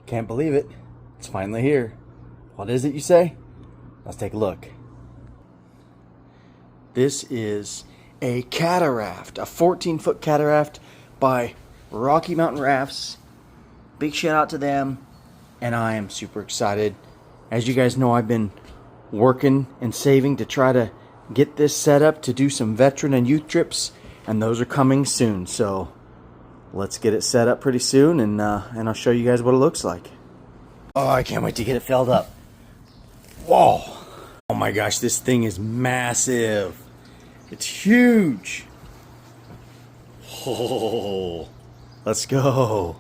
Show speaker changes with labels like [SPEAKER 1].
[SPEAKER 1] Can't believe it. It's finally here. What is it, you say? Let's take a look. This is a Cataraft, a 14-foot Cataraft by Rocky Mountain Rafts. Big shout out to them, and I am super excited. As you guys know, I've been working and saving to try to get this set up to do some veteran and youth trips, and those are coming soon. So let's get it set up pretty soon, and I'll show you guys what it looks like. Oh, I can't wait to get it filled up. Whoa! Oh my gosh, this thing is massive. It's huge. Oh, let's go.